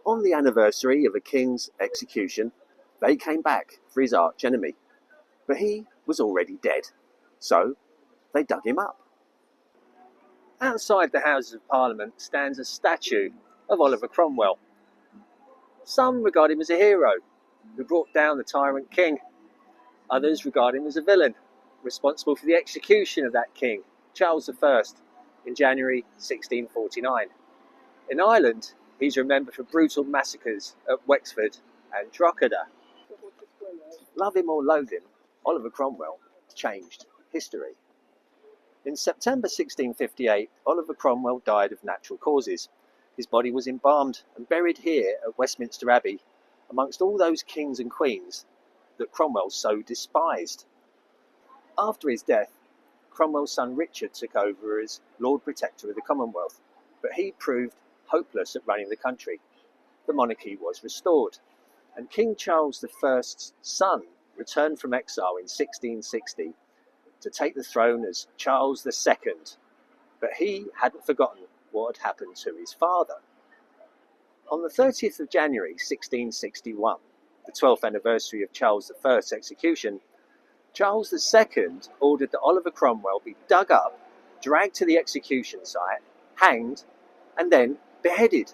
On the anniversary of a king's execution, they came back for his arch enemy, but he was already dead, so they dug him up. Outside the Houses of Parliament stands a statue of Oliver Cromwell. Some regard him as a hero who brought down the tyrant king. Others regard him as a villain, responsible for the execution of that king, Charles I, in January 1649. In Ireland, he's remembered for brutal massacres at Wexford and Drogheda. Love him or loathe him, Oliver Cromwell changed history. In September 1658, Oliver Cromwell died of natural causes. His body was embalmed and buried here at Westminster Abbey, amongst all those kings and queens that Cromwell so despised. After his death, Cromwell's son Richard took over as Lord Protector of the Commonwealth, but he proved hopeless at running the country. The monarchy was restored, and King Charles I's son returned from exile in 1660 to take the throne as Charles II, but he hadn't forgotten what had happened to his father. On the 30th of January 1661, the 12th anniversary of Charles I's execution, Charles II ordered that Oliver Cromwell be dug up, dragged to the execution site, hanged, and then beheaded.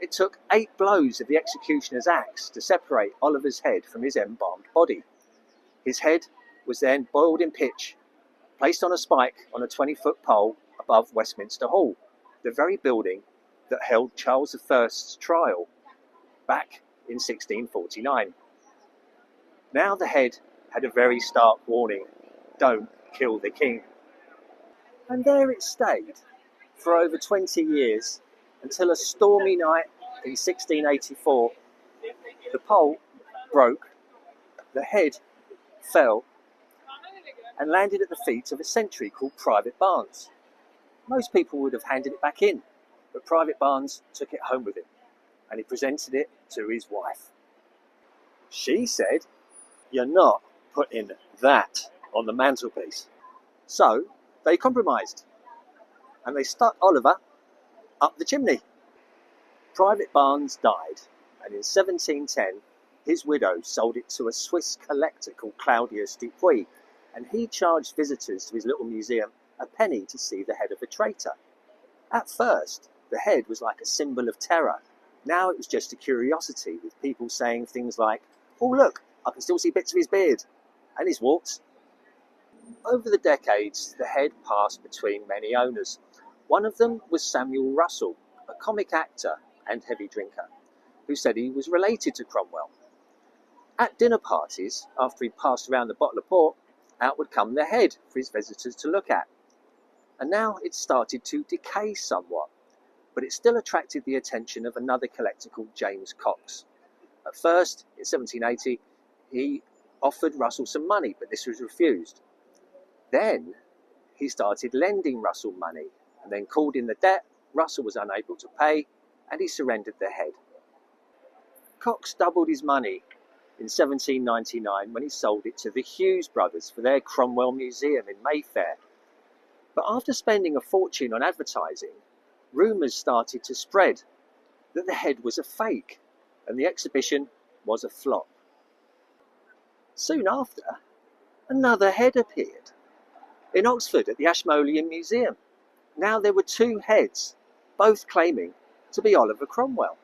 It took 8 blows of the executioner's axe to separate Oliver's head from his embalmed body. His head was then boiled in pitch, placed on a spike on a 20-foot pole above Westminster Hall, the very building that held Charles I's trial back in 1649. Now the head had a very stark warning: don't kill the king. And there it stayed for over 20 years until a stormy night in 1684, the pole broke, the head fell and landed at the feet of a sentry called Private Barnes. Most people would have handed it back in, but Private Barnes took it home with him and he presented it to his wife. She said, "You're not putting that on the mantelpiece." So they compromised and they stuck Oliver up the chimney. Private Barnes died, and in 1710 his widow sold it to a Swiss collector called Claudius Dupuy, and he charged visitors to his little museum a penny to see the head of a traitor. At first, the head was like a symbol of terror. Now it was just a curiosity, with people saying things like, "Oh look, I can still see bits of his beard and his warts." Over the decades, the head passed between many owners. One of them was Samuel Russell, a comic actor and heavy drinker, who said he was related to Cromwell. At dinner parties, after he'd passed around the bottle of port, out would come the head for his visitors to look at. And now it started to decay somewhat, but it still attracted the attention of another collector called James Cox. At first, in 1780, he offered Russell some money, but this was refused. Then he started lending Russell money, and then called in the debt. Russell was unable to pay, and he surrendered the head. Cox doubled his money in 1799 when he sold it to the Hughes brothers for their Cromwell Museum in Mayfair. But after spending a fortune on advertising, rumours started to spread that the head was a fake and the exhibition was a flop. Soon after, another head appeared in Oxford at the Ashmolean Museum. Now there were 2 heads, both claiming to be Oliver Cromwell.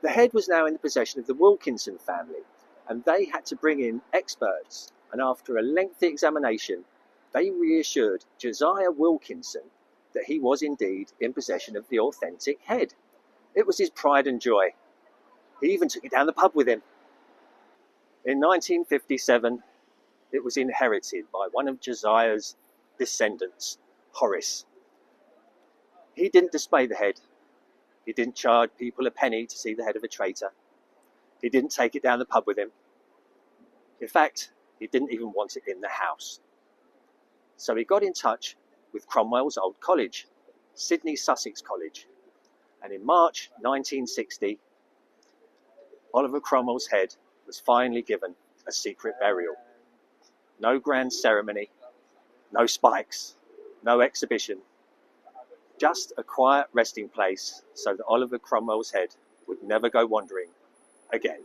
The head was now in the possession of the Wilkinson family, and they had to bring in experts, and after a lengthy examination, they reassured Josiah Wilkinson that he was indeed in possession of the authentic head. It was his pride and joy. He even took it down the pub with him. In 1957, it was inherited by one of Josiah's descendants, Horace. He didn't display the head. He didn't charge people a penny to see the head of a traitor. He didn't take it down the pub with him. In fact, he didn't even want it in the house. So he got in touch with Cromwell's old college, Sydney Sussex College, and in March 1960, Oliver Cromwell's head was finally given a secret burial. No grand ceremony, no spikes, no exhibition, just a quiet resting place so that Oliver Cromwell's head would never go wandering again.